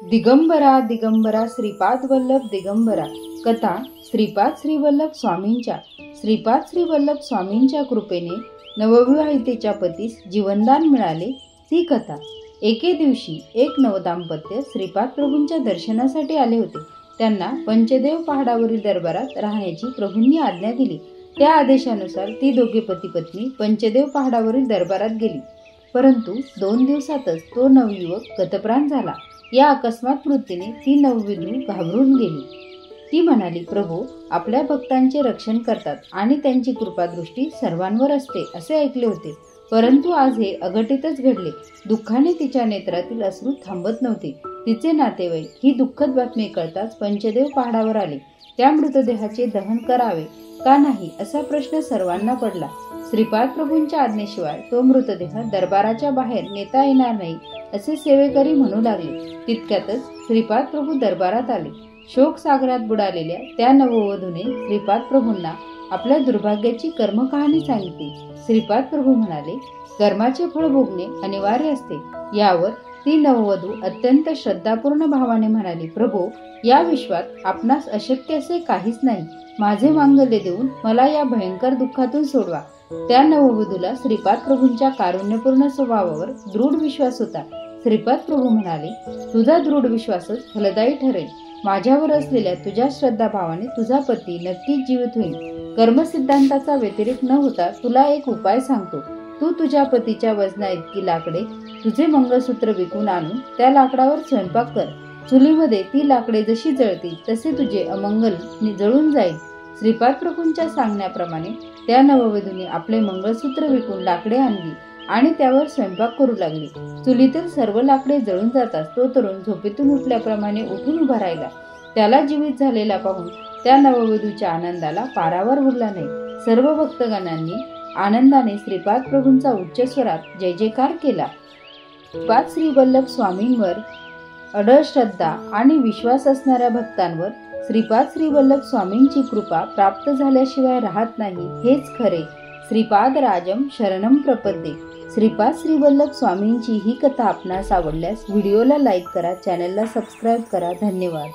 दिगंबरा दिगंबरा श्रीपाद वल्लभ दिगंबरा कथा श्रीपाद श्री वल्लभ स्वामींच्या श्रीपाद श्री वल्लभ स्वामींच्या कृपेने नवविवाहितेच्या पतीस जीवनदान मिळाले ती कथा। एके दिवशी एक नवदाम्पत्य श्रीपाद प्रभूंच्या दर्शनासाठी आले होते। त्यांना पंचदेव पहाडावरील दरबारात राहण्याची प्रभूंनी आज्ञा दिली। त्या आदेशानुसार ती दोघे पती पत्नी पंचदेव पहाडावरील दरबारात गेली। परंतु 2 दिवसातच तो नवयुवक गतप्राण झाला। या अकस्मात मृत्यूने ती नववधू घाबरून गेली। ती म्हणाली, प्रभू आपल्या भक्तांचे रक्षण करतात आणि त्यांची कृपादृष्टी सर्वांवर असते असे ऐकले होते, परंतु आज हे अघटितच घडले। दुःखाने तिच्या नेत्रातील अश्रू थांबत नव्हते। तिचे नातेवाईक ही दुःखद बातमी कळताच पंचदेव पहाडावर आले। त्या मृतदेहाचे दहन करावे का नाही असा प्रश्न सर्वांना पडला। श्रीपाद प्रभूंच्या आज्ञेशिवाय तो मृतदेह दरबाराच्या बाहेर नेता येणार नाही असे सेवेकरी म्हणू लागले। तितक्यातच श्रीपाद प्रभू दरबारात आले। शोक सागरात बुडालेल्या त्या नववधूने श्रीपाद प्रभूंना आपल्या दुर्भाग्याची कर्मकहाणी सांगितली। श्रीपाद प्रभू म्हणाले, कर्माचे फळ भोगणे अनिवार्य असते। यावर ती नववधू अत्यंत श्रद्धापूर्ण भावाने म्हणाली, प्रभू या विश्वात आपणास अशक्य असे काहीच नाही। माझे मांगल्य देऊन मला या भयंकर दुःखातून सोडवा। त्या नववधूला श्रीपाद प्रभूंच्या कारुण्यपूर्ण स्वभावावर दृढ विश्वास होता। श्रीपाद प्रभू म्हणाले, तुझा दृढ विश्वासच फलदायी ठरेल। माझ्यावर असलेल्या तुझ्या श्रद्धाभावाने तुझा पती नक्कीच जीवित होईल। कर्मसिद्धांताचा व्यतिरेक न होता तुला एक उपाय सांगतो। तू तुझ्या पतीच्या वजना इतकी लाकडे तुझे मंगळसूत्र विकून आणून त्या लाकडावर स्वयंपाक कर। चुलीमध्ये ती लाकडे जशी जळतील तसे तुझे अमंगल जळून जाईल। श्रीपाद प्रभूंच्या सांगण्याप्रमाणे त्या नववधूने आपले मंगळसूत्र विकून लाकडे आणली आणि त्यावर स्वयंपाक करू लागली। चुलीतील सर्व लाकडे जळून जाताच तो तरुण झोपेतून उठल्याप्रमाणे उठून उभा राहिला। त्याला जीवित झालेला पाहून त्या नववधूच्या आनंदाला पारावर उरला नाही। सर्व भक्तगणांनी आनंदाने श्रीपाद प्रभूंचा उच्च स्वरात जय जयकार केला। श्रीपाद श्री वल्लभ स्वामींवर अढळ श्रद्धा आणि विश्वास असणाऱ्या भक्तांवर श्रीपाद श्री वल्लभ स्वामींची कृपा प्राप्त झाल्याशिवाय राहत नाही हेच खरे। श्रीपाद राजम शरणम प्रपद्ये। श्रीपाद श्री वल्लभ स्वामींची ही कथा आपणास आवडल्यास व्हिडिओला लाईक करा, चॅनलला सबस्क्राईब करा। धन्यवाद।